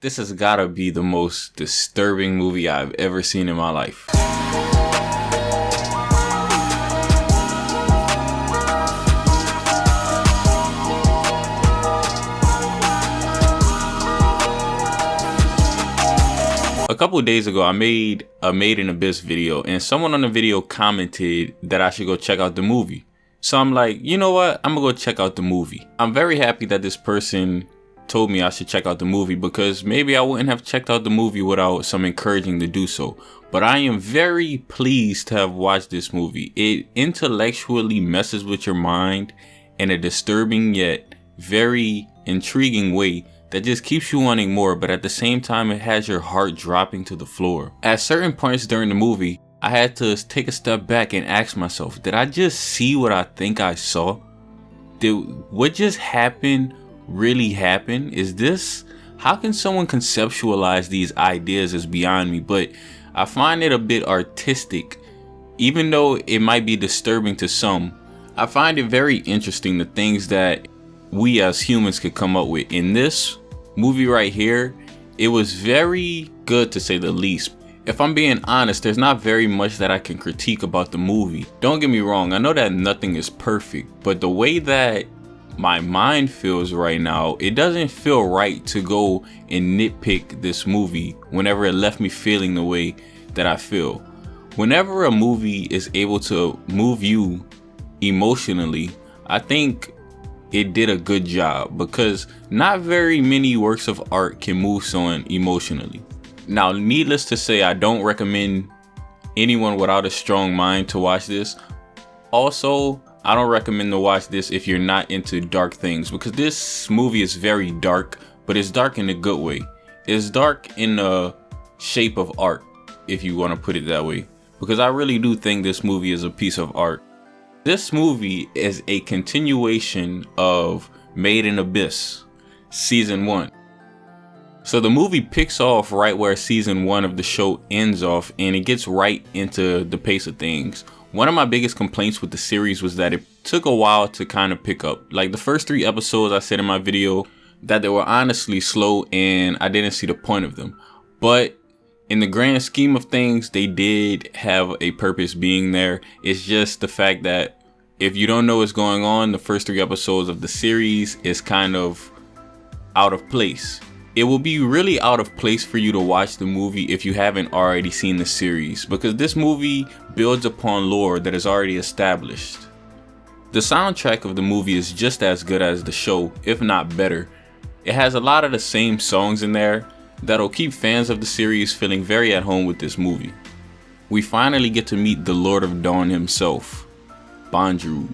This has gotta be the most disturbing movie I've ever seen in my life. A couple of days ago, I made a Made in Abyss video, and someone on the video commented that I should go check out the movie. So I'm like, you know what? I'm gonna go check out the movie. I'm very happy that this person told me I should check out the movie, because maybe I wouldn't have checked out the movie without some encouraging to do so. But I am very pleased to have watched this movie. It intellectually messes with your mind in a disturbing yet very intriguing way that just keeps you wanting more, but at the same time it has your heart dropping to the floor. At certain points during the movie, I had to take a step back and ask myself, did I just see what I think I saw? Did what just happened really happen? How can someone conceptualize these ideas is beyond me, but I find it a bit artistic. Even though it might be disturbing to some, I find it very interesting the things that we as humans could come up with. In this movie right here, it was very good to say the least. If I'm being honest, there's not very much that I can critique about the movie. Don't get me wrong, I know that nothing is perfect, but the way that my mind feels right now, it doesn't feel right to go and nitpick this movie whenever it left me feeling the way that I feel. Whenever a movie is able to move you emotionally, I think it did a good job, because not very many works of art can move someone emotionally. Now, needless to say, I don't recommend anyone without a strong mind to watch this. Also, I don't recommend to watch this if you're not into dark things, because this movie is very dark, but it's dark in a good way. It's dark in the shape of art, if you want to put it that way, because I really do think this movie is a piece of art. This movie is a continuation of Made in Abyss, Season 1. So the movie picks off right where Season 1 of the show ends off, and it gets right into the pace of things. One of my biggest complaints with the series was that it took a while to kind of pick up. Like the first 3 episodes, I said in my video that they were honestly slow and I didn't see the point of them. But in the grand scheme of things, they did have a purpose being there. It's just the fact that if you don't know what's going on, the first 3 episodes of the series is kind of out of place. It will be really out of place for you to watch the movie if you haven't already seen the series, because this movie builds upon lore that is already established. The soundtrack of the movie is just as good as the show, if not better. It has a lot of the same songs in there that'll keep fans of the series feeling very at home with this movie. We finally get to meet the Lord of Dawn himself, Bondrewd.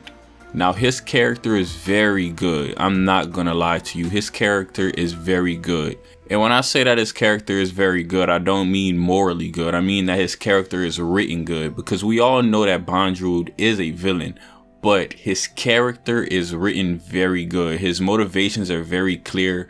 Now, his character is very good. I'm not gonna lie to you. His character is very good. And when I say that his character is very good, I don't mean morally good. I mean that his character is written good, because we all know that Bondrewd is a villain, but his character is written very good. His motivations are very clear.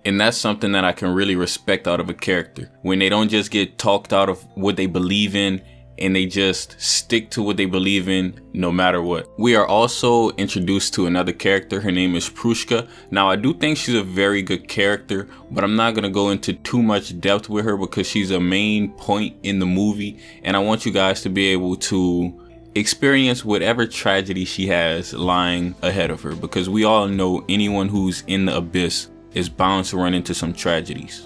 And that's something that I can really respect out of a character. When they don't just get talked out of what they believe in, and they just stick to what they believe in no matter what. We are also introduced to another character. Her name is Prushka. Now, I do think she's a very good character, but I'm not gonna go into too much depth with her because she's a main point in the movie, and I want you guys to be able to experience whatever tragedy she has lying ahead of her, because we all know anyone who's in the abyss is bound to run into some tragedies.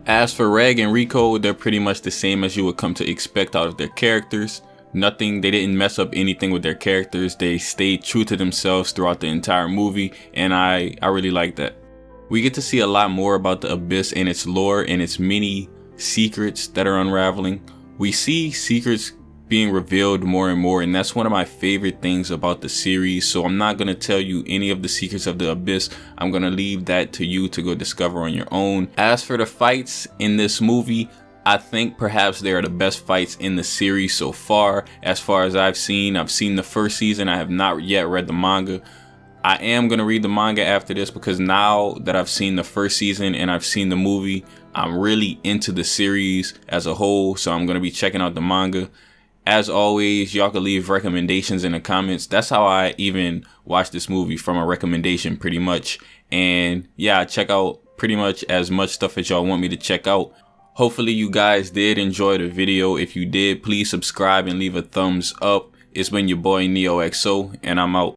As for Reg and Rico, they're pretty much the same as you would come to expect out of their characters. They didn't mess up anything with their characters. They stayed true to themselves throughout the entire movie, and I really like that. We get to see a lot more about the Abyss and its lore and its many secrets that are unraveling. We see secrets being revealed more and more, and that's one of my favorite things about the series. So I'm not going to tell you any of the secrets of the Abyss. I'm going to leave that to you to go discover on your own. As for the fights in this movie, I think perhaps they are the best fights in the series so far. As far as I've seen the first season. I have not yet read the manga. I am going to read the manga after this, because now that I've seen the first season and I've seen the movie, I'm really into the series as a whole. So I'm going to be checking out the manga. As always, y'all can leave recommendations in the comments. That's how I even watched this movie, from a recommendation pretty much. And yeah, check out pretty much as much stuff as y'all want me to check out. Hopefully you guys did enjoy the video. If you did, please subscribe and leave a thumbs up. It's been your boy NeoXO, and I'm out.